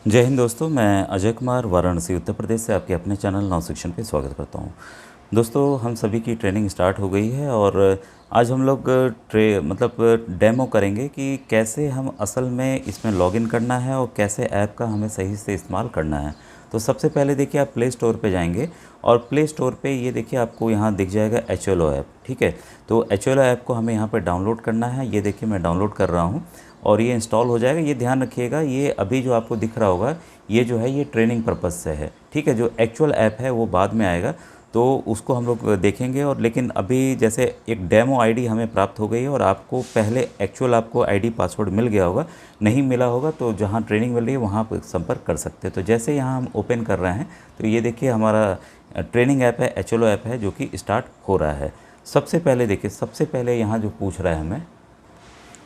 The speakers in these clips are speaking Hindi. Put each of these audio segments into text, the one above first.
जय हिंद दोस्तों, मैं अजय कुमार वाराणसी उत्तर प्रदेश से आपके अपने चैनल नाउ सेक्शन पे स्वागत करता हूँ। दोस्तों, हम सभी की ट्रेनिंग स्टार्ट हो गई है और आज हम लोग डेमो करेंगे कि कैसे हम असल में इसमें लॉगिन करना है और कैसे ऐप का हमें सही से इस्तेमाल करना है। तो सबसे पहले देखिए, आप प्ले स्टोर पे जाएंगे और प्ले स्टोर पे ये देखिए आपको यहाँ दिख जाएगा HLO ऐप। ठीक है, तो HLO ऐप को हमें यहाँ पर डाउनलोड करना है। ये देखिए मैं डाउनलोड कर रहा हूँ और ये इंस्टॉल हो जाएगा। ये ध्यान रखिएगा, ये अभी जो आपको दिख रहा होगा ये जो है ये ट्रेनिंग पर्पज़ से है। ठीक है, जो एक्चुअल ऐप है वो बाद में आएगा, तो उसको हम लोग देखेंगे। और लेकिन अभी जैसे एक डेमो आईडी हमें प्राप्त हो गई है और आपको पहले एक्चुअल आपको आईडी पासवर्ड मिल गया होगा, नहीं मिला होगा तो जहाँ ट्रेनिंग मिल रही है वहाँ पर संपर्क कर सकते हैं। तो जैसे यहाँ हम ओपन कर रहे हैं तो ये देखिए हमारा ट्रेनिंग ऐप है, HLO ऐप है जो कि स्टार्ट हो रहा है। सबसे पहले देखिए, सबसे पहले यहाँ जो पूछ रहा है हमें,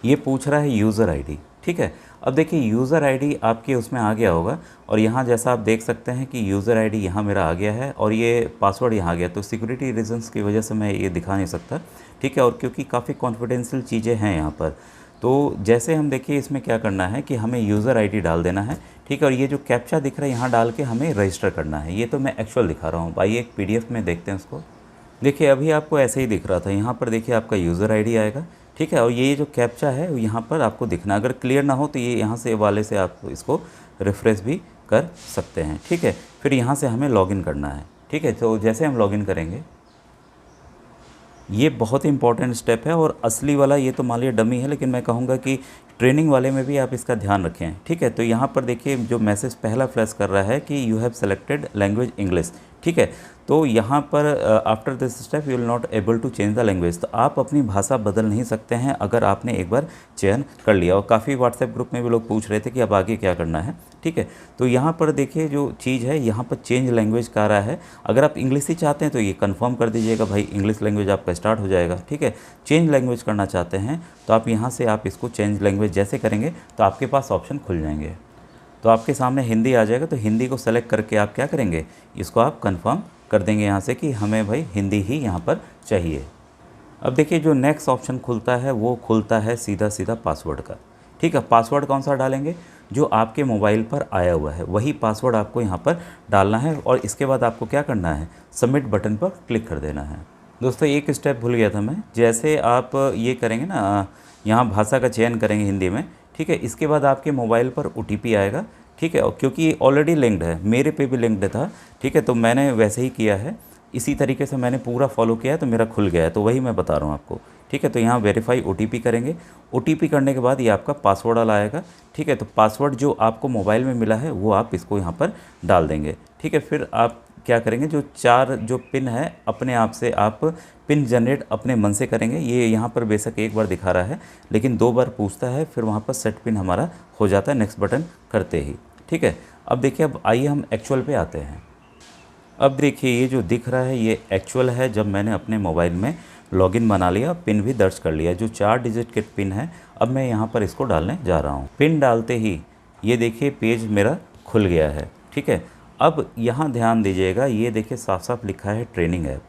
ये पूछ रहा है यूज़र आईडी। ठीक है, अब देखिए यूज़र आईडी आपके उसमें आ गया होगा और यहाँ जैसा आप देख सकते हैं कि यूज़र आईडी यहाँ मेरा आ गया है और ये पासवर्ड यहाँ आ गया। तो सिक्योरिटी रीजंस की वजह से मैं ये दिखा नहीं सकता। ठीक है, और क्योंकि काफ़ी कॉन्फिडेंशियल चीज़ें हैं यहाँ पर, तो जैसे हम देखिए इसमें क्या करना है कि हमें यूज़र आईडी डाल देना है। ठीक है, और ये जो कैप्चा दिख रहा है यहाँ डाल के हमें रजिस्टर करना है। ये तो मैं एक्चुअल दिखा रहा हूँ, आइए एक PDF में देखते हैं उसको। देखिए अभी आपको ऐसे ही दिख रहा था, यहाँ पर देखिए आपका यूज़र आईडी आएगा। ठीक है, और ये जो कैप्चा है वो यहाँ पर आपको दिखना, अगर क्लियर ना हो तो ये यहाँ से वाले से आप इसको रिफ़्रेश भी कर सकते हैं। ठीक है, फिर यहाँ से हमें लॉगिन करना है। ठीक है, तो जैसे हम लॉगिन करेंगे, ये बहुत ही इंपॉर्टेंट स्टेप है और असली वाला ये तो मान लिया डमी है, लेकिन मैं कहूँगा कि ट्रेनिंग वाले में भी आप इसका ध्यान रखें। ठीक है, तो यहाँ पर देखिए जो मैसेज पहला फ्लैश कर रहा है कि you have selected language English. ठीक है, तो यहाँ पर after this step you will not able to change the language. तो आप अपनी भाषा बदल नहीं सकते हैं अगर आपने एक बार चयन कर लिया। और काफ़ी व्हाट्सएप ग्रुप में भी लोग पूछ रहे थे कि अब आगे क्या करना है। ठीक है, तो यहाँ पर देखिए जो चीज़ है, यहाँ पर चेंज लैंग्वेज का रहा है। अगर आप इंग्लिश ही चाहते हैं तो ये कंफर्म कर दीजिएगा, भाई इंग्लिश लैंग्वेज आपका स्टार्ट हो जाएगा। ठीक है, चेंज लैंग्वेज करना चाहते हैं तो आप यहाँ से आप इसको चेंज लैंग्वेज जैसे करेंगे तो आपके पास ऑप्शन खुल जाएंगे। तो आपके सामने हिंदी आ जाएगा, तो हिंदी को सेलेक्ट करके आप क्या करेंगे, इसको आप कंफर्म कर देंगे यहाँ से कि हमें भाई हिंदी ही यहाँ पर चाहिए। अब देखिए जो नेक्स्ट ऑप्शन खुलता है वो खुलता है सीधा सीधा पासवर्ड का। ठीक है, पासवर्ड कौन सा डालेंगे, जो आपके मोबाइल पर आया हुआ है वही पासवर्ड आपको यहाँ पर डालना है। और इसके बाद आपको क्या करना है, सबमिट बटन पर क्लिक कर देना है। दोस्तों एक स्टेप भूल गया था मैं, जैसे आप ये करेंगे ना, यहाँ भाषा का चयन करेंगे हिंदी में। ठीक है, इसके बाद आपके मोबाइल पर OTP आएगा। ठीक है, और क्योंकि ऑलरेडी लिंक्ड है, मेरे पे भी लिंक्ड था। ठीक है, तो मैंने वैसे ही किया है, इसी तरीके से मैंने पूरा फॉलो किया है तो मेरा खुल गया है, तो वही मैं बता रहा हूँ आपको। ठीक है, तो यहाँ वेरीफाई OTP करेंगे। OTP करने के बाद ये आपका पासवर्ड वाला आएगा। ठीक है, तो पासवर्ड जो आपको मोबाइल में मिला है वो आप इसको यहाँ पर डाल देंगे। ठीक है, फिर आप क्या करेंगे, जो 4 जो पिन है अपने आप से आप पिन जनरेट अपने मन से करेंगे। ये यहाँ पर बेशक एक बार दिखा रहा है लेकिन 2 बार पूछता है, फिर वहाँ पर सेट पिन हमारा हो जाता है नेक्स्ट बटन करते ही। ठीक है, अब देखिए, अब आइए हम एक्चुअल पे आते हैं। अब देखिए ये जो दिख रहा है ये एक्चुअल है, जब मैंने अपने मोबाइल में लॉगिन बना लिया, पिन भी दर्ज कर लिया, जो 4 डिजिट के पिन है। अब मैं यहाँ पर इसको डालने जा रहा हूँ। पिन डालते ही ये देखिए पेज मेरा खुल गया है। ठीक है, अब यहाँ ध्यान दीजिएगा, ये देखिए साफ साफ लिखा है ट्रेनिंग ऐप।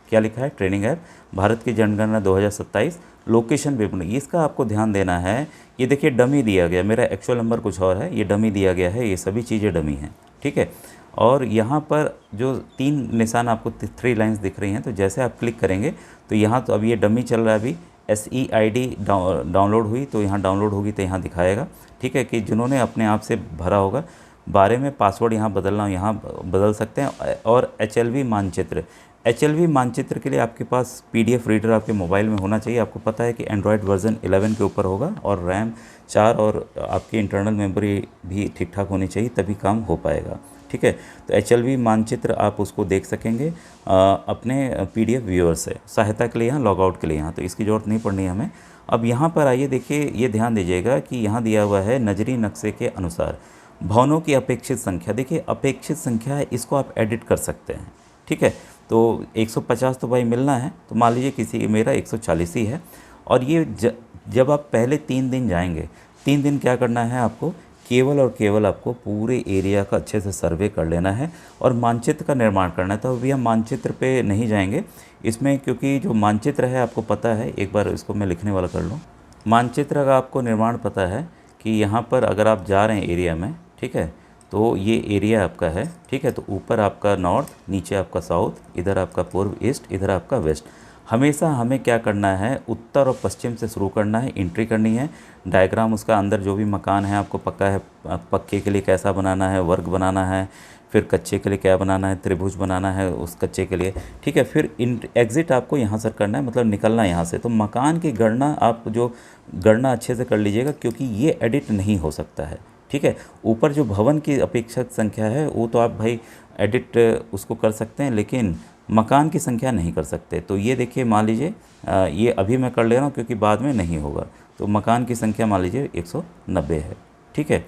क्या लिखा है, ट्रेनिंग ऐप, भारत की जनगणना 2027, लोकेशन विवरण, इसका आपको ध्यान देना है। ये देखिए डमी दिया गया, मेरा एक्चुअल नंबर कुछ और है, ये डमी दिया गया है, ये सभी चीज़ें डमी हैं। ठीक है, और यहाँ पर जो 3 निशान आपको 3 लाइंस दिख रही हैं, तो जैसे आप क्लिक करेंगे तो यहाँ तो अब ये डमी चल रहा है, अभी SEID डाउनलोड हुई तो यहाँ डाउनलोड होगी तो यहाँ दिखाएगा। ठीक है, कि जिन्होंने अपने आप से भरा होगा, बारे में पासवर्ड यहाँ बदलना, यहाँ बदल सकते हैं। और HLV मानचित्र, HLV मानचित्र के लिए आपके पास PDF रीडर आपके मोबाइल में होना चाहिए। आपको पता है कि एंड्रॉयड वर्जन 11 के ऊपर होगा और रैम 4 और आपकी इंटरनल मेमोरी भी ठीक ठाक होनी चाहिए, तभी काम हो पाएगा। ठीक है, तो HLV मानचित्र आप उसको देख सकेंगे अपने PDF व्यूअर से। सहायता के लिए यहाँ, लॉग आउट के लिए यहाँ, तो इसकी ज़रूरत नहीं पड़नी है हमें। अब यहाँ पर आइए, देखिए ये ध्यान दीजिएगा कि यहाँ दिया हुआ है नजरी नक्शे के अनुसार भवनों की अपेक्षित संख्या। देखिए अपेक्षित संख्या है, इसको आप एडिट कर सकते हैं। ठीक है, तो 150 तो भाई मिलना है, तो मान लीजिए किसी मेरा 140 ही है। और ये जब आप पहले 3 दिन जाएंगे, 3 दिन क्या करना है आपको, केवल और केवल आपको पूरे एरिया का अच्छे से सर्वे कर लेना है और मानचित्र का निर्माण करना है। तो अभी हम मानचित्र पे नहीं जाएंगे इसमें, क्योंकि जो मानचित्र है आपको पता है, एक बार इसको मैं लिखने वाला कर लूँ। मानचित्र का आपको निर्माण पता है कि यहाँ पर अगर आप जा रहे हैं एरिया में, ठीक है, तो ये एरिया आपका है, ठीक है। तो ऊपर आपका नॉर्थ, नीचे आपका साउथ, इधर आपका पूर्व ईस्ट, इधर आपका वेस्ट। हमेशा हमें क्या करना है, उत्तर और पश्चिम से शुरू करना है, एंट्री करनी है। डायग्राम उसका अंदर जो भी मकान है आपको पक्का है, पक्के के लिए कैसा बनाना है, वर्ग बनाना है, फिर कच्चे के लिए क्या बनाना है, त्रिभुज बनाना है उस कच्चे के लिए, ठीक है। फिर एग्ज़िट आपको यहाँ से करना है, मतलब निकलना है यहाँ से। तो मकान की गणना आप जो गणना अच्छे से कर लीजिएगा, क्योंकि ये एडिट नहीं हो सकता है, ठीक है। ऊपर जो भवन की अपेक्षित संख्या है वो तो आप भाई एडिट उसको कर सकते हैं, लेकिन मकान की संख्या नहीं कर सकते। तो ये देखिए, मान लीजिए ये अभी मैं कर ले रहा हूँ क्योंकि बाद में नहीं होगा। तो मकान की संख्या मान लीजिए 190 है, ठीक है।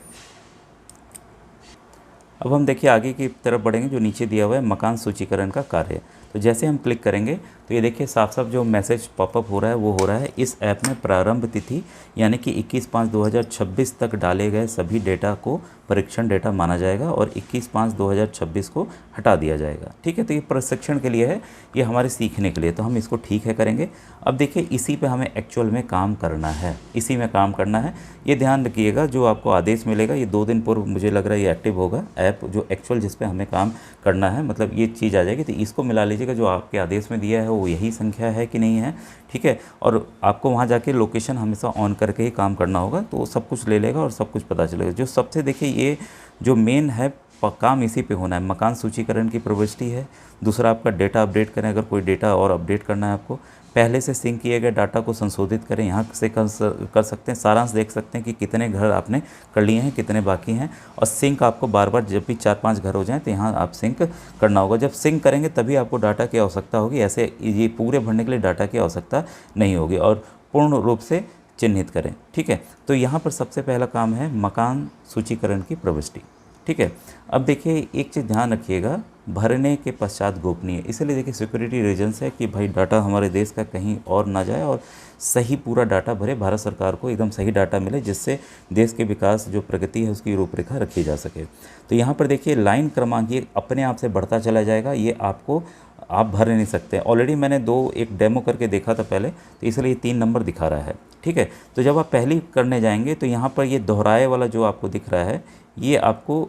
अब हम देखिए आगे की तरफ बढ़ेंगे, जो नीचे दिया हुआ है मकान सूचीकरण का कार्य। तो जैसे हम क्लिक करेंगे तो ये देखिए साफ साफ जो मैसेज पॉपअप हो रहा है वो हो रहा है, इस ऐप में प्रारंभ तिथि यानी कि 21/5/2026 तक डाले गए सभी डेटा को परीक्षण डेटा माना जाएगा और 21/5/2026 को हटा दिया जाएगा, ठीक है। तो ये प्रशिक्षण के लिए है, ये हमारे सीखने के लिए, तो हम इसको ठीक है करेंगे। अब देखिए इसी पे हमें एक्चुअल में काम करना है, इसी में काम करना है। ये ध्यान रखिएगा, जो आपको आदेश मिलेगा ये 2 दिन पूर्व मुझे लग रहा है ये एक्टिव होगा ऐप, जो एक्चुअल जिस पे हमें काम करना है, मतलब ये चीज़ आ जाएगी। तो इसको मिला लीजिएगा, जो आपके आदेश में दिया है वो यही संख्या है कि नहीं है, ठीक है। और आपको वहाँ जाके लोकेशन हमेशा ऑन करके ही काम करना होगा, तो सब कुछ ले लेगा और सब कुछ पता चलेगा। जो सबसे देखिए ये जो मेन है काम इसी पे होना है, मकान सूचीकरण की प्रविष्टि है। दूसरा आपका डेटा अपडेट करें, अगर कोई डेटा और अपडेट करना है आपको, पहले से सिंक किए गए डाटा को संशोधित करें, यहाँ से कर सकते हैं। सारांश देख सकते हैं कि कितने घर आपने कर लिए हैं, कितने बाकी हैं। और सिंक आपको बार बार जब भी 4-5 घर हो जाएं तो यहाँ आप सिंक करना होगा। जब सिंक करेंगे तभी आपको डाटा की आवश्यकता होगी, ऐसे ये पूरे भरने के लिए डाटा की आवश्यकता नहीं होगी। और पूर्ण रूप से चिन्हित करें, ठीक है। तो यहाँ पर सबसे पहला काम है मकान सूचीकरण की प्रविष्टि, ठीक है। अब देखिए एक चीज़ ध्यान रखिएगा, भरने के पश्चात गोपनीय, इसलिए देखिए सिक्योरिटी रीजन्स है कि भाई डाटा हमारे देश का कहीं और ना जाए और सही पूरा डाटा भरे, भारत सरकार को एकदम सही डाटा मिले, जिससे देश के विकास जो प्रगति है उसकी रूपरेखा रखी जा सके। तो यहाँ पर देखिए लाइन क्रमांक ये अपने आप से बढ़ता चला जाएगा, ये आपको आप भर नहीं सकते। ऑलरेडी मैंने एक डेमो करके देखा था पहले, तो इसलिए 3 नंबर दिखा रहा है, ठीक है। तो जब आप पहली करने जाएंगे तो यहाँ पर ये दोहराए वाला जो आपको दिख रहा है ये आपको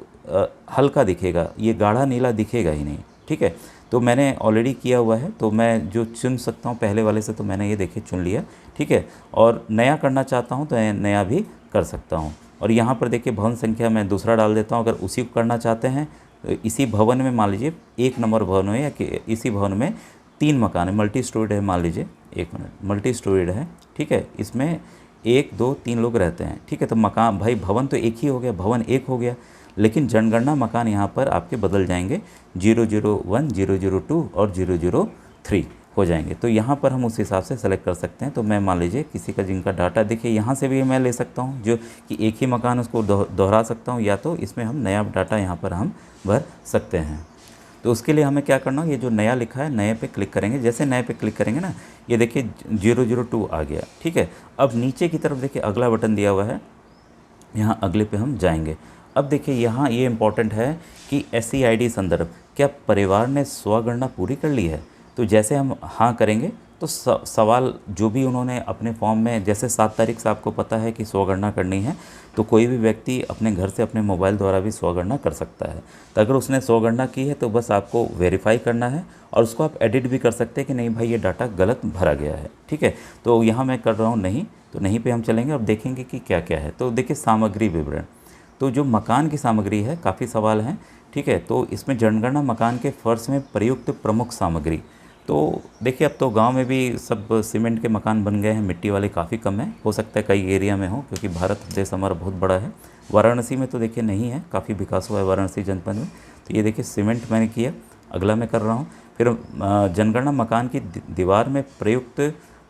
हल्का दिखेगा, ये गाढ़ा नीला दिखेगा ही नहीं, ठीक है। तो मैंने ऑलरेडी किया हुआ है, तो मैं जो चुन सकता हूँ पहले वाले से, तो मैंने ये देखिए चुन लिया, ठीक है। और नया करना चाहता हूँ तो नया भी कर सकता हूँ। और यहाँ पर देखिए भवन संख्या मैं दूसरा डाल देता हूँ, अगर उसी को करना चाहते हैं। तो इसी भवन में मान लीजिए 1 नंबर भवन है, या कि इसी भवन में 3 मकान है, मल्टी स्टोरीड है, मान लीजिए 1 मिनट मल्टी स्टोरीड है, ठीक है। इसमें 1 2 3 लोग रहते हैं, ठीक है। तो मकान भाई भवन तो एक ही हो गया, भवन एक हो गया, लेकिन जनगणना मकान यहाँ पर आपके बदल जाएंगे, 001 002 और 003 हो जाएंगे। तो यहाँ पर हम उस हिसाब से सेलेक्ट कर सकते हैं। तो मैं मान लीजिए किसी का जिनका डाटा देखिए यहाँ से भी मैं ले सकता हूँ, जो कि एक ही मकान उसको दोहरा सकता हूँ, या तो इसमें हम नया डाटा यहाँ पर हम भर सकते हैं। तो उसके लिए हमें क्या करना है, ये जो नया लिखा है नए पे क्लिक करेंगे। जैसे नए पे क्लिक करेंगे ना, ये देखिए 002 आ गया, ठीक है। अब नीचे की तरफ देखिए अगला बटन दिया हुआ है, यहाँ अगले पे हम जाएंगे। अब देखिए यहाँ ये इम्पॉर्टेंट है कि SCID संदर्भ, क्या परिवार ने स्वगणना पूरी कर ली है। तो जैसे हम हाँ करेंगे तो सवाल जो भी उन्होंने अपने फॉर्म में, जैसे 7 तारीख से आपको पता है कि स्वगणना करनी है, तो कोई भी व्यक्ति अपने घर से अपने मोबाइल द्वारा भी स्वगणना कर सकता है। तो अगर उसने स्वगणना की है तो बस आपको वेरीफाई करना है, और उसको आप एडिट भी कर सकते हैं कि नहीं भाई ये डाटा गलत भरा गया है, ठीक है। तो यहाँ मैं कर रहा हूँ नहीं, तो नहीं पे हम चलेंगे और देखेंगे कि क्या क्या है। तो देखिए सामग्री विवरण, तो जो मकान की सामग्री है, काफ़ी सवाल हैं, ठीक है। तो इसमें जनगणना मकान के फर्श में प्रयुक्त प्रमुख सामग्री, तो देखिए अब तो गांव में भी सब सीमेंट के मकान बन गए हैं, मिट्टी वाले काफ़ी कम है, हो सकता है कई एरिया में हो, क्योंकि भारत देश हमारा बहुत बड़ा है। वाराणसी में तो देखिए नहीं है, काफ़ी विकास हुआ है वाराणसी जनपद में। तो ये देखिए सीमेंट मैंने किया, अगला मैं कर रहा हूँ। फिर जनगणना मकान की दीवार में प्रयुक्त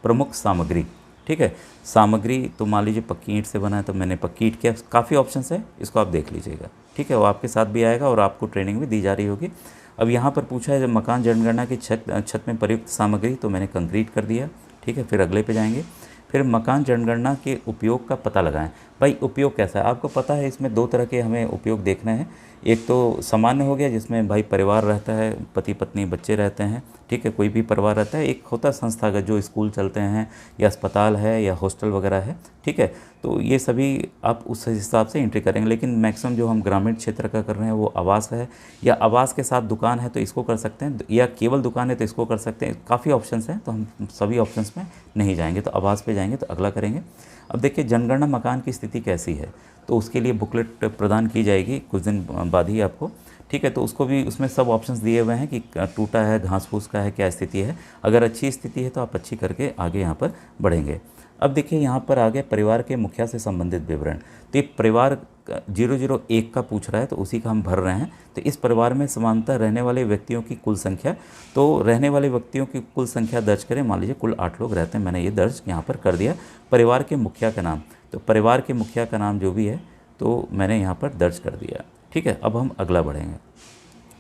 प्रमुख सामग्री, ठीक है। सामग्री तो मान लीजिए पक्की ईंट से बना है, तो मैंने पक्की ईंट किया। काफ़ी ऑप्शंस है, इसको आप देख लीजिएगा, ठीक है। वो आपके साथ भी आएगा और आपको ट्रेनिंग भी दी जा रही होगी। अब यहाँ पर पूछा है जब मकान जनगणना की छत में प्रयुक्त सामग्री, तो मैंने कंक्रीट कर दिया, ठीक है। फिर अगले पे जाएंगे। फिर मकान जनगणना के उपयोग का पता लगाएं। भाई उपयोग कैसा है आपको पता है, इसमें दो तरह के हमें उपयोग देखने हैं। एक तो सामान्य हो गया जिसमें भाई परिवार रहता है, पति पत्नी बच्चे रहते हैं, ठीक है, कोई भी परिवार रहता है। एक होता है संस्थागत, जो स्कूल चलते हैं या अस्पताल है या हॉस्टल वगैरह है, ठीक है। तो ये सभी आप उस हिसाब से एंट्री करेंगे। लेकिन मैक्सिमम जो हम ग्रामीण क्षेत्र का कर रहे हैं वो आवास है, या आवास के साथ दुकान है तो इसको कर सकते हैं, या केवल दुकान है तो इसको कर सकते हैं। काफ़ी ऑप्शंस हैं, तो हम सभी ऑप्शंस में नहीं जाएंगे, तो आवास पे जाएंगे तो अगला करेंगे। अब देखिए जनगणना मकान की स्थिति कैसी है, तो उसके लिए बुकलेट प्रदान की जाएगी कुछ दिन बाद ही आपको, ठीक है। तो उसको भी, उसमें सब ऑप्शंस दिए हुए हैं कि टूटा है, घास फूस का है, क्या स्थिति है। अगर अच्छी स्थिति है तो आप अच्छी करके आगे यहाँ पर बढ़ेंगे। अब देखिए यहाँ पर आगे परिवार के मुखिया से संबंधित विवरण, तो ये परिवार 001 का पूछ रहा है, तो उसी का हम भर रहे हैं। तो इस परिवार में समानतः रहने वाले व्यक्तियों की कुल संख्या, तो रहने वाले व्यक्तियों की कुल संख्या दर्ज करें। मान लीजिए कुल 8 लोग रहते हैं, मैंने ये दर्ज यहाँ पर कर दिया। परिवार के मुखिया का नाम, तो परिवार के मुखिया का नाम जो भी है तो मैंने यहाँ पर दर्ज कर दिया, ठीक है। अब हम अगला बढ़ेंगे।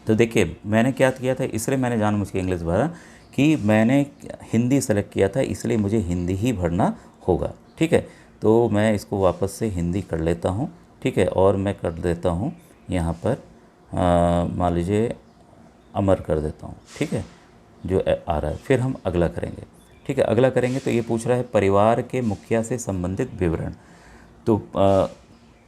तो देखिए मैंने क्या किया था, इसलिए मैंने जानबूझ के इंग्लिश भरा कि मैंने हिंदी सेलेक्ट किया था, इसलिए मुझे हिंदी ही भरना होगा, ठीक है। तो मैं इसको वापस से हिंदी कर लेता हूँ, ठीक है, और मैं कर देता हूँ यहाँ पर मान लीजिए अमर कर देता हूँ, ठीक है, जो आ रहा है। फिर हम अगला करेंगे, ठीक है। अगला करेंगे तो ये पूछ रहा है परिवार के मुखिया से संबंधित विवरण, तो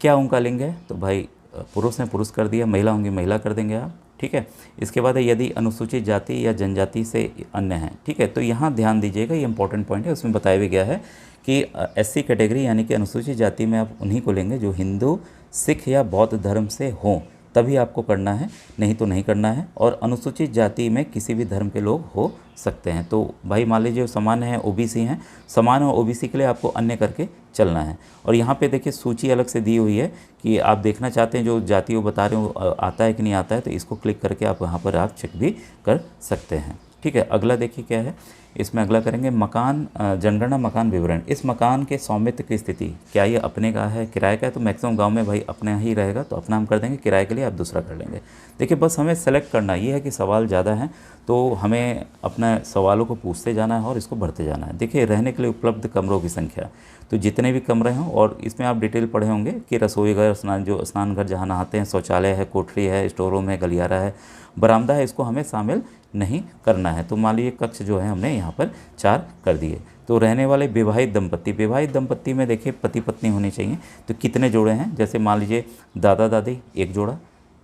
क्या उनका लिंग है, तो भाई पुरुष हैं, पुरुष कर दिया, महिला होंगी महिला कर देंगे आप, ठीक है। इसके बाद है यदि अनुसूचित जाति या जनजाति से अन्य हैं, ठीक है। तो यहाँ ध्यान दीजिएगा, ये इंपॉर्टेंट पॉइंट है, उसमें बताया भी गया है कि एससी कैटेगरी यानी कि अनुसूचित जाति में आप उन्हीं को लेंगे जो हिंदू, सिख या बौद्ध धर्म से हों, तभी आपको करना है, नहीं तो नहीं करना है। और अनुसूचित जाति में किसी भी धर्म के लोग हो सकते हैं। तो भाई मान लीजिए सामान्य हैं, ओबीसी हैं, समान और ओबीसी के लिए आपको अन्य करके चलना है। और यहाँ पे देखिए सूची अलग से दी हुई है कि आप देखना चाहते हैं जो जाति वो बता रहे हो आता है कि नहीं आता है, तो इसको क्लिक करके आप वहाँ पर आप चेक भी कर सकते हैं, ठीक है। अगला देखिए क्या है, इसमें अगला करेंगे मकान जनगणना मकान विवरण। इस मकान के स्वामित्व की स्थिति, क्या ये अपने का है, किराए का है, तो मैक्सिमम गांव में भाई अपना ही रहेगा, तो अपना हम कर देंगे, किराए के लिए आप दूसरा कर लेंगे। देखिए बस हमें सेलेक्ट करना ये है कि सवाल ज़्यादा हैं, तो हमें अपना सवालों को पूछते जाना है और इसको भरते जाना है। देखिए रहने के लिए उपलब्ध कमरों की संख्या, तो जितने भी कमरे हों, और इसमें आप डिटेल पढ़े होंगे कि रसोई घर, स्नान घर जहाँ नहाते हैं, शौचालय है, कोठरी है, स्टोर रूम है, गलियारा है, बरामदा है, इसको हमें शामिल नहीं करना है। तो मान लीजिए कक्ष जो है हमने यहाँ पर 4 कर दिए। तो रहने वाले विवाहित दंपत्ति में देखिए पति पत्नी होनी चाहिए, तो कितने जोड़े हैं, जैसे मान लीजिए दादा दादी 1 जोड़ा,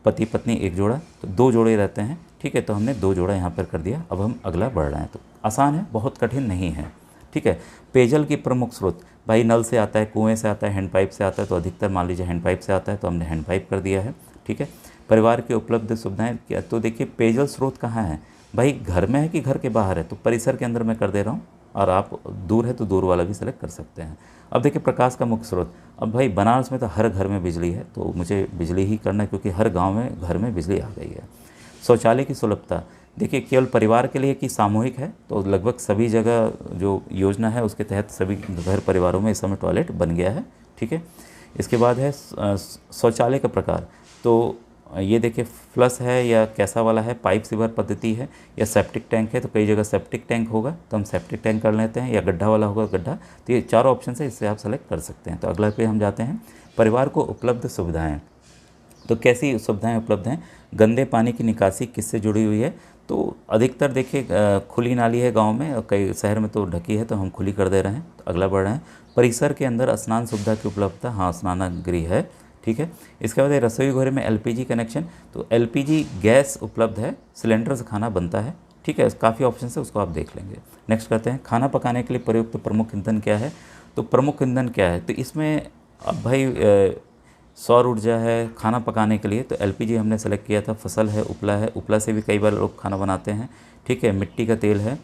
पति पत्नी 1 जोड़ा, तो 2 जोड़े रहते हैं, ठीक है। तो हमने 2 जोड़ा यहाँ पर कर दिया। अब हम अगला बढ़ रहे हैं, तो आसान है, बहुत कठिन नहीं है, ठीक है। पेयजल की प्रमुख स्रोत, भाई नल से आता है, कुएँ से आता है, हैंडपाइप से आता है, तो अधिकतर मान लीजिए हैंडपाइप से आता है, तो हमने हैंडपाइप कर दिया है, ठीक है। परिवार की उपलब्ध सुविधाएं क्या, तो देखिए पेयजल स्रोत कहाँ है, भाई घर में है कि घर के बाहर है, तो परिसर के अंदर मैं कर दे रहा हूँ, और आप दूर है तो दूर वाला भी सेलेक्ट कर सकते हैं। अब देखिए प्रकाश का मुख्य स्रोत, अब भाई बनारस में तो हर घर में बिजली है, तो मुझे बिजली ही करना है क्योंकि हर गांव में घर में बिजली आ गई है। शौचालय की सुलभता, देखिए केवल परिवार के लिए कि सामूहिक है, तो लगभग सभी जगह जो योजना है उसके तहत सभी घर परिवारों में इस समय टॉयलेट बन गया है, ठीक है। इसके बाद है शौचालय का प्रकार, तो ये देखिए फ्लश है या कैसा वाला है, पाइप सीवर पद्धति है या सेप्टिक टैंक है, तो कई जगह सेप्टिक टैंक होगा तो हम सेप्टिक टैंक कर लेते हैं, या गड्ढा वाला होगा गड्ढा, तो ये 4 ऑप्शन है, इससे आप सेलेक्ट कर सकते हैं। तो अगला पे हम जाते हैं, परिवार को उपलब्ध सुविधाएं, तो कैसी सुविधाएं उपलब्ध हैं, गंदे पानी की निकासी किससे जुड़ी हुई है, तो अधिकतर देखिए खुली नाली है गांव में, और कई शहर में तो ढकी है, तो हम खुली कर दे रहे हैं। तो अगला बढ़ रहे हैं, परिसर के अंदर स्नान सुविधा की उपलब्धता, हाँ स्नानगृह है, ठीक है। इसके बाद रसोई घर में एलपीजी कनेक्शन, तो एलपीजी गैस उपलब्ध है, सिलेंडर से खाना बनता है, ठीक है। काफ़ी ऑप्शन है, उसको आप देख लेंगे। नेक्स्ट करते हैं, खाना पकाने के लिए प्रयुक्त प्रमुख ईंधन क्या है, तो प्रमुख ईंधन क्या है, तो इसमें अब भाई सौर ऊर्जा है खाना पकाने के लिए, तो एलपीजी हमने सेलेक्ट किया था, फसल है, उपला से भी कई बार लोग खाना बनाते हैं, ठीक है। मिट्टी का तेल है।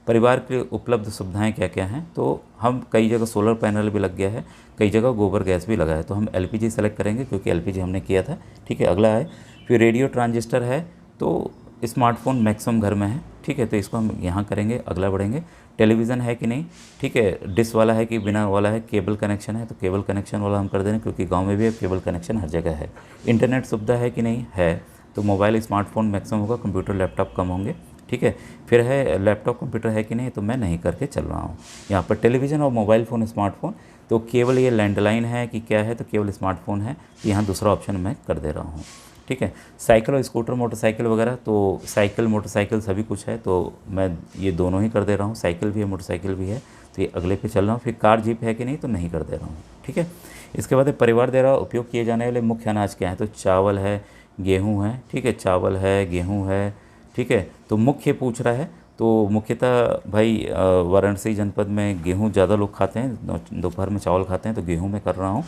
परिवार के उपलब्ध सुविधाएं क्या क्या हैं, तो हम कई जगह सोलर पैनल भी लग गया है, कई जगह गोबर गैस भी लगा है, तो हम एलपीजी सेलेक्ट करेंगे क्योंकि एलपीजी हमने किया था, ठीक है। अगला है फिर रेडियो ट्रांजिस्टर है, तो स्मार्टफोन मैक्सिमम घर में है, ठीक है, तो इसको हम यहाँ करेंगे। अगला बढ़ेंगे, टेलीविज़न है कि नहीं, ठीक है, डिश वाला है कि बिना वाला है, केबल कनेक्शन है, तो केबल कनेक्शन वाला हम कर देंगे क्योंकि गांव में भी केबल कनेक्शन हर जगह है। इंटरनेट सुविधा है कि नहीं है, तो मोबाइल स्मार्टफोन मैक्सिमम होगा, कंप्यूटर लैपटॉप कम होंगे, ठीक है। फिर है लैपटॉप कंप्यूटर है कि नहीं, तो मैं नहीं करके चल रहा हूँ यहाँ पर। टेलीविज़न और मोबाइल फ़ोन स्मार्टफोन, तो केवल ये लैंडलाइन है कि क्या है, तो केवल स्मार्टफोन है, तो यहाँ दूसरा ऑप्शन मैं कर दे रहा हूँ। ठीक है, साइकिल और स्कूटर मोटरसाइकिल वगैरह, तो साइकिल मोटरसाइकिल सभी कुछ है, तो मैं ये दोनों ही कर दे रहा हूँ, साइकिल भी है मोटरसाइकिल भी है, तो ये अगले पे चल रहा हूँ। फिर कार जीप है कि नहीं, तो नहीं कर दे रहा हूँ। ठीक है, इसके बाद परिवार द्वारा उपयोग किए जाने वाले मुख्य अनाज क्या है, तो चावल है, गेहूँ है। ठीक है, चावल है, गेहूँ है। ठीक है, तो मुख्य पूछ रहा है, तो मुख्यतः भाई वाराणसी जनपद में गेहूँ ज़्यादा लोग खाते हैं, दोपहर में चावल खाते हैं, तो गेहूँ में कर रहा हूँ।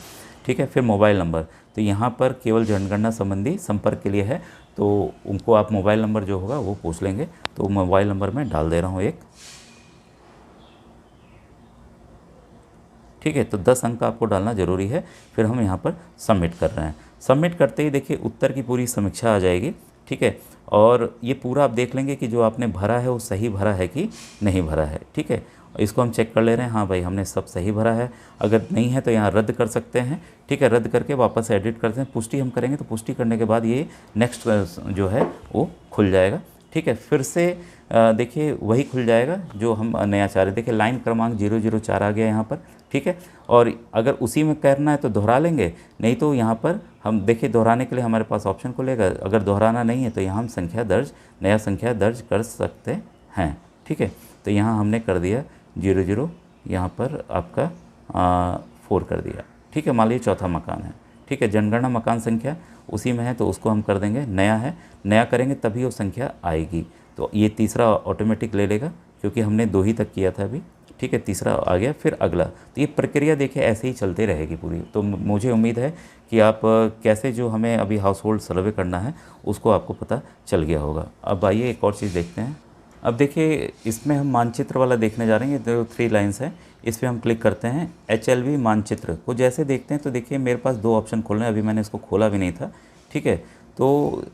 ठीक है, फिर मोबाइल नंबर, तो यहाँ पर केवल जनगणना संबंधी संपर्क के लिए है, तो उनको आप मोबाइल नंबर जो होगा वो पूछ लेंगे, तो मोबाइल नंबर मैं डाल दे रहा हूँ एक। ठीक है, तो 10 अंक आपको डालना ज़रूरी है। फिर हम यहाँ पर सबमिट कर रहे हैं। सबमिट करते ही देखिए उत्तर की पूरी समीक्षा आ जाएगी। ठीक है, और ये पूरा आप देख लेंगे कि जो आपने भरा है वो सही भरा है कि नहीं भरा है। ठीक है, इसको हम चेक कर ले रहे हैं, हाँ भाई हमने सब सही भरा है। अगर नहीं है तो यहाँ रद्द कर सकते हैं। ठीक है, रद्द करके वापस एडिट करते हैं, पुष्टि हम करेंगे, तो पुष्टि करने के बाद ये नेक्स्ट जो है वो खुल जाएगा। ठीक है, फिर से देखिए वही खुल जाएगा जो हम नया चाह रहे। देखिए लाइन क्रमांक 004 आ गया यहाँ पर। ठीक है, और अगर उसी में करना है तो दोहरा लेंगे, नहीं तो यहाँ पर हम देखिए दोहराने के लिए हमारे पास ऑप्शन खुलेगा। अगर दोहराना नहीं है तो यहाँ हम संख्या दर्ज, नया संख्या दर्ज कर सकते हैं। ठीक है, तो यहाँ हमने कर दिया 00, यहाँ पर आपका 4 कर दिया। ठीक है, मान लीजिए चौथा मकान है। ठीक है, जनगणना मकान संख्या उसी में है, तो उसको हम कर देंगे नया है, नया करेंगे तभी वो संख्या आएगी। तो ये तीसरा ऑटोमेटिक ले लेगा, क्योंकि हमने 2 ही तक किया था अभी। ठीक है, तीसरा आ गया, फिर अगला। तो ये प्रक्रिया देखिए ऐसे ही चलते रहेगी पूरी। तो मुझे उम्मीद है कि आप कैसे जो हमें अभी हाउस होल्ड सर्वे करना है उसको आपको पता चल गया होगा। अब आइए एक और चीज़ देखते हैं। अब देखिए इसमें हम मानचित्र वाला देखने जा रहे हैं, जो 3 लाइन्स है, इस पर हम क्लिक करते हैं। HLV मानचित्र को जैसे देखते हैं तो देखिए मेरे पास 2 ऑप्शन खोलने हैं, अभी मैंने इसको खोला भी नहीं था। ठीक है, तो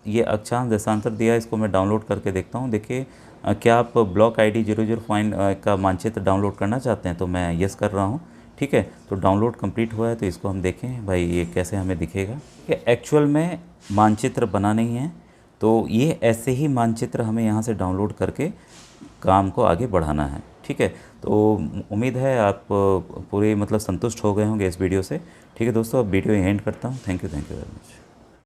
ये अक्षांश देशांतर दिया, इसको मैं डाउनलोड करके देखता हूँ। देखिए क्या आप ब्लॉक ID 00 का मानचित्र डाउनलोड करना चाहते हैं, तो मैं यस कर रहा हूँ। ठीक है, तो डाउनलोड कंप्लीट हुआ है, तो इसको हम देखें भाई ये कैसे हमें दिखेगा। कि एक्चुअल में मानचित्र बना नहीं है, तो ये ऐसे ही मानचित्र हमें यहाँ से डाउनलोड करके काम को आगे बढ़ाना है। ठीक है, तो उम्मीद है आप पूरे मतलब संतुष्ट हो गए होंगे इस वीडियो से। ठीक है दोस्तों, अब वीडियो एंड करता हूँ। Thank you very much.